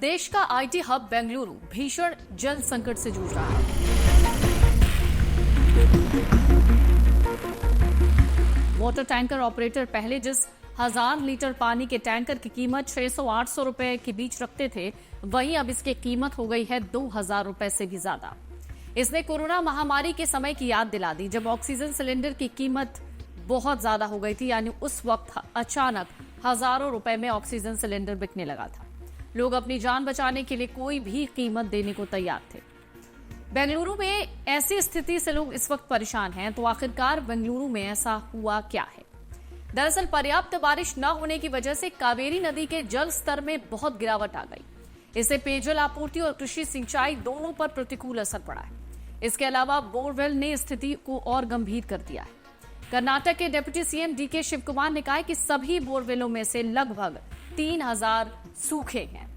देश का IT hub Bengaluru भीषण जल संकट से जूझ रहा है। वाटर टैंकर ऑपरेटर पहले जिस 1000 लीटर पानी के टैंकर की कीमत 600-800 रुपए के बीच रखते थे, वहीं अब इसकी कीमत हो गई है 2000 रुपए से भी ज्यादा। इसने कोरोना महामारी के समय की याद दिला दी, जब ऑक्सीजन सिलेंडर की कीमत बहुत ज्यादा हो गई थी। यानी उस वक्त अचानक हजारों रुपए में ऑक्सीजन सिलेंडर बिकने लगा था। लोग अपनी जान बचाने के लिए कोई भी कीमत देने को तैयार थे। बेंगलुरु में ऐसी स्थिति से लोग इस वक्त परेशान हैं, तो आखिरकार बेंगलुरु में ऐसा हुआ क्या है? दरअसल पर्याप्त बारिश न होने की वजह से कावेरी नदी के जल स्तर में बहुत गिरावट आ गई। इससे पेयजल आपूर्ति और कृषि सिंचाई दोनों पर प्रतिकूल असर पड़ा है। इसके अलावा बोरवेल ने स्थिति को और गंभीर कर दिया है। कर्नाटक के deputy CM DK Shivakumar ने कहा है कि सभी बोरवेलों में से लगभग 3000 सूखे हैं।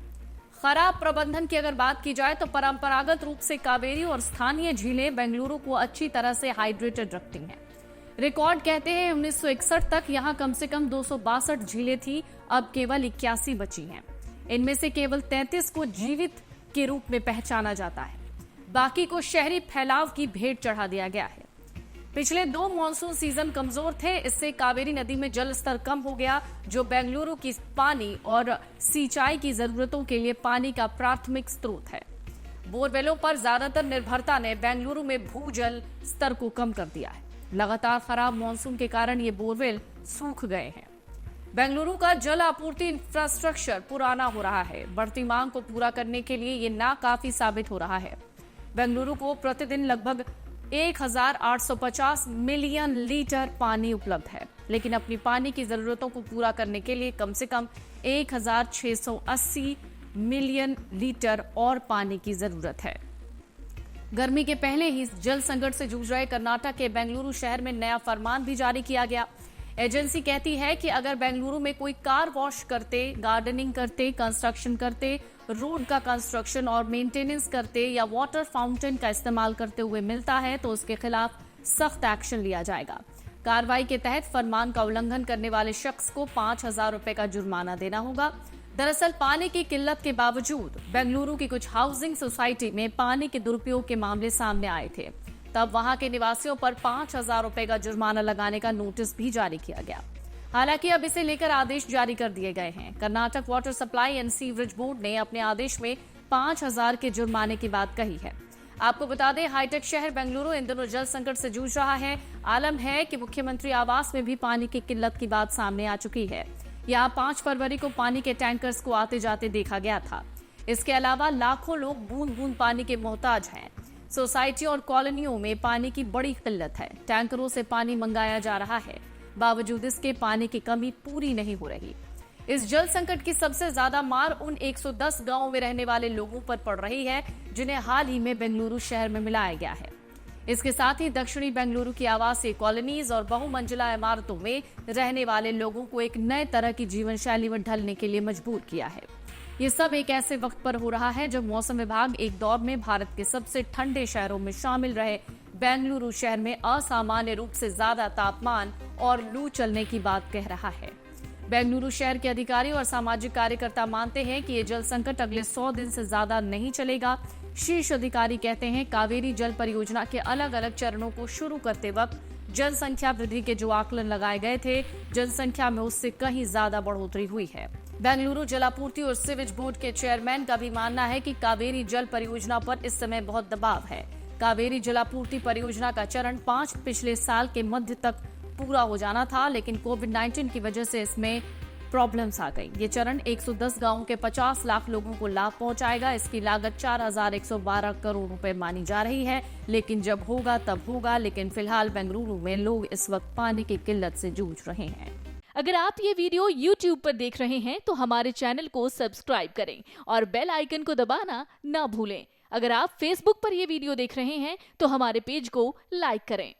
खराब प्रबंधन की अगर बात की जाए तो परंपरागत रूप से कावेरी और स्थानीय झीलें बेंगलुरु को अच्छी तरह से हाइड्रेटेड रखती हैं। रिकॉर्ड कहते हैं 1961 तक यहां कम से कम 262 झीलें थी, अब केवल 81 बची हैं। इनमें से केवल 33 को जीवित के रूप में पहचाना जाता है, बाकी को शहरी फैलाव की भेंट चढ़ा दिया गया है। पिछले 2 मॉनसून सीजन कमजोर थे, इससे कावेरी नदी में जल स्तर कम हो गया, जो बेंगलुरु की पानी और सिंचाई की जरूरतों के लिए पानी का प्राथमिक स्रोत है। बोरवेलों पर ज्यादातर निर्भरता ने बेंगलुरु में भूजल स्तर को कम कर दिया है। लगातार खराब मॉनसून के कारण ये बोरवेल सूख गए हैं। बेंगलुरु का जल आपूर्ति इंफ्रास्ट्रक्चर पुराना हो रहा है। बढ़ती मांग को पूरा करने के लिए ये नाकाफी साबित हो रहा है। बेंगलुरु को प्रतिदिन लगभग 1850 मिलियन लीटर पानी उपलब्ध है, लेकिन अपनी पानी की जरूरतों को पूरा करने के लिए कम से कम 1680 मिलियन लीटर और पानी की जरूरत है। गर्मी के पहले ही जल संकट से जूझ रहे कर्नाटक के बेंगलुरु शहर में नया फरमान भी जारी किया गया। एजेंसी कहती है कि अगर बेंगलुरु में कोई कार वॉश करते, गार्डनिंग करते, कंस्ट्रक्शन करते, रोड का कंस्ट्रक्शन और मेंटेनेंस करते या वाटर फाउंटेन का इस्तेमाल करते हुए मिलता है, तो उसके खिलाफ सख्त एक्शन लिया जाएगा। कार्रवाई के तहत फरमान का उल्लंघन करने वाले शख्स को 5000 रुपए का जुर्माना देना होगा। दरअसल पानी की किल्लत के बावजूद बेंगलुरु की कुछ हाउसिंग सोसाइटी में पानी के दुरुपयोग के मामले सामने आए थे। तब वहां के निवासियों पर 5000 रुपए का जुर्माना लगाने का नोटिस भी जारी किया गया। हालांकि अब इसे लेकर आदेश जारी कर दिए गए हैं। Karnataka water supply and sewerage board ने अपने आदेश में 5000 के जुर्माने की बात कही है। आपको बता दें, हाईटेक शहर बेंगलुरु इन दिनों जल संकट से जूझ रहा है। आलम है कि मुख्यमंत्री आवास में भी पानी की किल्लत की बात सामने आ चुकी है। यहाँ 5 फरवरी को पानी के टैंकर्स को आते जाते देखा गया था। इसके अलावा लाखों लोग बूंद बूंद पानी के मोहताज हैं। सोसाइटी और कॉलोनियों में पानी की बड़ी किल्लत है। टैंकरों से पानी मंगाया जा रहा है, बावजूद इसके पानी की कमी पूरी नहीं हो रही। इस जल संकट की सबसे ज्यादा मार उन 110 गांवों में रहने वाले लोगों पर पड़ रही है, जिन्हें हाल ही में बेंगलुरु शहर में मिलाया गया है। इसके साथ ही दक्षिणी बेंगलुरु की आवासीय कॉलोनीज और बहुमंजिला इमारतों में रहने वाले लोगों को एक नए तरह की जीवन शैली में ढलने के लिए मजबूर किया है। ये सब एक ऐसे वक्त पर हो रहा है जब मौसम विभाग एक दौर में भारत के सबसे ठंडे शहरों में शामिल रहे बेंगलुरु शहर में असामान्य रूप से ज्यादा तापमान और लू चलने की बात कह रहा है। बेंगलुरु शहर के अधिकारी और सामाजिक कार्यकर्ता मानते हैं कि ये जल संकट अगले 100 दिन से ज्यादा नहीं चलेगा। शीर्ष अधिकारी कहते हैं, कावेरी जल परियोजना के अलग अलग चरणों को शुरू करते वक्त जनसंख्या वृद्धि के जो आकलन लगाए गए थे, जनसंख्या में उससे कहीं ज्यादा बढ़ोतरी हुई है। बेंगलुरु जलापूर्ति और सीवेज बोर्ड के चेयरमैन का भी मानना है कि कावेरी जल परियोजना पर इस समय बहुत दबाव है। कावेरी जलापूर्ति परियोजना का चरण 5 पिछले साल के मध्य तक पूरा हो जाना था, लेकिन कोविड-19 की वजह से इसमें प्रॉब्लम्स आ गई। ये चरण 110 गांवों के 50 लाख लोगों को लाभ पहुंचाएगा। इसकी लागत 4112 करोड़ रुपए मानी जा रही है, लेकिन जब होगा तब होगा। लेकिन फिलहाल बेंगलुरु में लोग इस वक्त पानी की किल्लत से जूझ रहे हैं। अगर आप ये वीडियो YouTube पर देख रहे हैं तो हमारे चैनल को सब्सक्राइब करें और बेल आइकन को दबाना ना भूलें। अगर आप Facebook पर ये वीडियो देख रहे हैं तो हमारे पेज को लाइक करें।